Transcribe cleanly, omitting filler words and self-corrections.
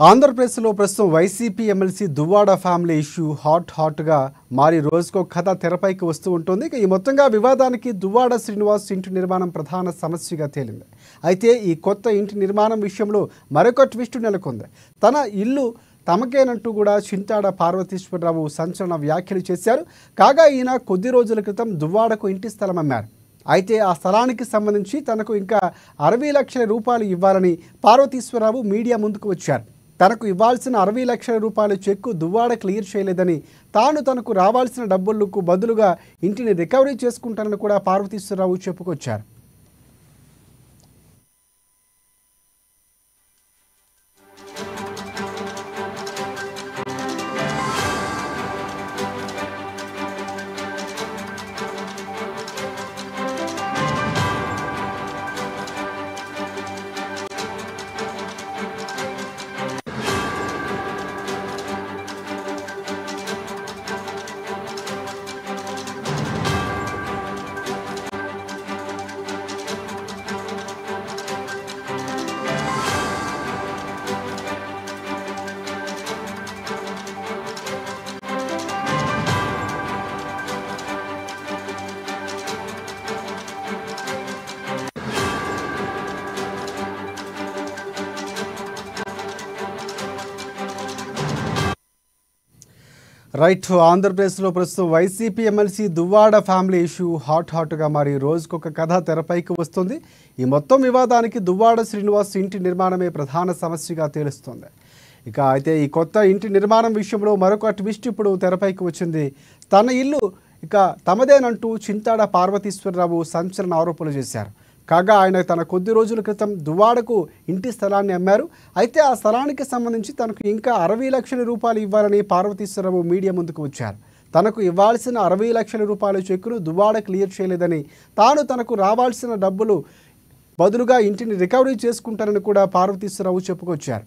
ఆంధ్రప్రదేశ్లో ప్రస్తుతం YCP MLC Duvvada family issue హాట్గా మారి రోజుకో కథ తెరపైకి వస్తూ ఉంటుంది. ఈ మొత్తంగా వివాదానికి దువ్వాడ శ్రీనివాస్ ఇంటి నిర్మాణం ప్రధాన సమస్యగా తేలింది. అయితే ఈ కొత్త ఇంటి నిర్మాణం విషయంలో మరొక ట్విస్ట్ నెలకొంది. తన ఇల్లు తమకేనంటూ కూడా చింతాడ పార్వతీశ్వరరావు సంచలన వ్యాఖ్యలు చేశారు. కాగా ఈయన కొద్ది రోజుల క్రితం దువ్వాడకు ఇంటి స్థలం అమ్మారు. అయితే ఆ స్థలానికి సంబంధించి తనకు ఇంకా 60 లక్షల రూపాయలు ఇవ్వాలని పార్వతీశ్వరరావు మీడియా ముందుకు వచ్చారు. తనకు ఇవ్వాల్సిన 60 లక్షల రూపాయల చెక్కు దువ్వాడ క్లియర్ చేయలేదని, తనకు రావాల్సిన డబ్బులకు బదులుగా ఇంటిని రికవరీ చేసుకుంటానని కూడా పార్వతీశ్వరరావు చెప్పుకొచ్చారు. రైట్, ఆంధ్రప్రదేశ్లో ప్రస్తుతం YCP MLC Duvvada family issue హాట్గా మారి రోజుకొక కథ తెరపైకి వస్తుంది. ఈ మొత్తం వివాదానికి దువ్వాడ శ్రీనివాస్ ఇంటి నిర్మాణమే ప్రధాన సమస్యగా తేలుస్తోంది. అయితే ఈ కొత్త ఇంటి నిర్మాణం విషయంలో మరొక ట్విస్ట్ ఇప్పుడు తెరపైకి వచ్చింది. తన ఇల్లు తమదేనంటూ చింతాడ పార్వతీశ్వరరావు సంచలన ఆరోపణలు చేశారు. కాగా ఆయన తన కొద్ది రోజుల క్రితం దువ్వాడకు ఇంటి స్థలాన్ని అమ్మారు. అయితే ఆ స్థలానికి సంబంధించి తనకు ఇంకా 60 లక్షల రూపాయలు ఇవ్వాలని పార్వతీశ్వరరావు మీడియా ముందుకు వచ్చారు. తనకు ఇవ్వాల్సిన 60 లక్షల రూపాయల చెక్కును దువ్వాడ క్లియర్ చేయలేదని, తనకు రావాల్సిన డబ్బులు బదులుగా ఇంటిని రికవరీ చేసుకుంటారని కూడా పార్వతీశ్వరరావు చెప్పుకొచ్చారు.